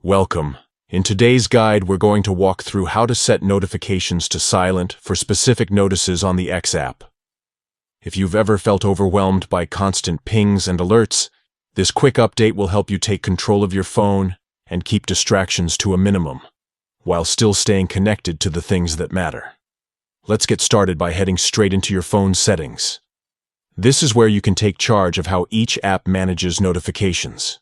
Welcome. In today's guide, we're going to walk through how to set notifications to silent for specific notices on the X app. If you've ever felt overwhelmed by constant pings and alerts, this quick update will help you take control of your phone and keep distractions to a minimum, while still staying connected to the things that matter. Let's get started by heading straight into your phone's settings. This is where you can take charge of how each app manages notifications.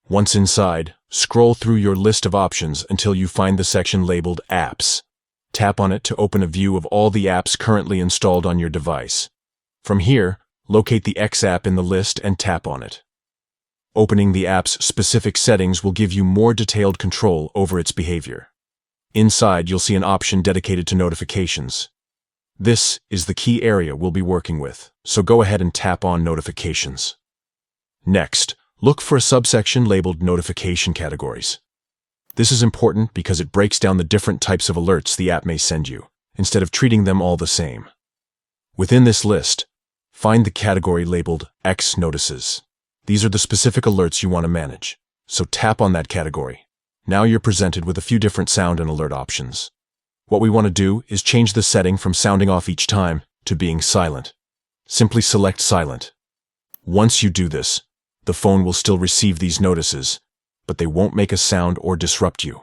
Once inside, scroll through your list of options until you find the section labeled Apps. Tap on it to open a view of all the apps currently installed on your device. From here, locate the X app in the list and tap on it. Opening the app's specific settings will give you more detailed control over its behavior. Inside, you'll see an option dedicated to notifications. This is the key area we'll be working with, so go ahead and tap on Notifications. Next, look for a subsection labeled Notification Categories. This is important because it breaks down the different types of alerts the app may send you, instead of treating them all the same. Within this list, find the category labeled X Notices. These are the specific alerts you want to manage, so tap on that category. Now you're presented with a few different sound and alert options. What we want to do is change the setting from sounding off each time to being silent. Simply select Silent. Once you do this, the phone will still receive these notices, but they won't make a sound or disrupt you.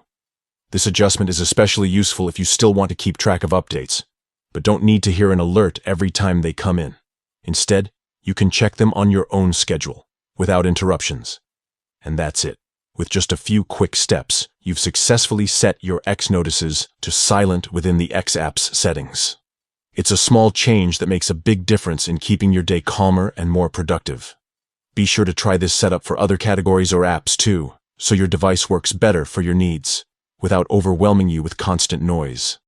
This adjustment is especially useful if you still want to keep track of updates, but don't need to hear an alert every time they come in. Instead, you can check them on your own schedule, without interruptions. And that's it. With just a few quick steps, you've successfully set your X notices to silent within the X app's settings. It's a small change that makes a big difference in keeping your day calmer and more productive. Be sure to try this setup for other categories or apps too, so your device works better for your needs, without overwhelming you with constant noise.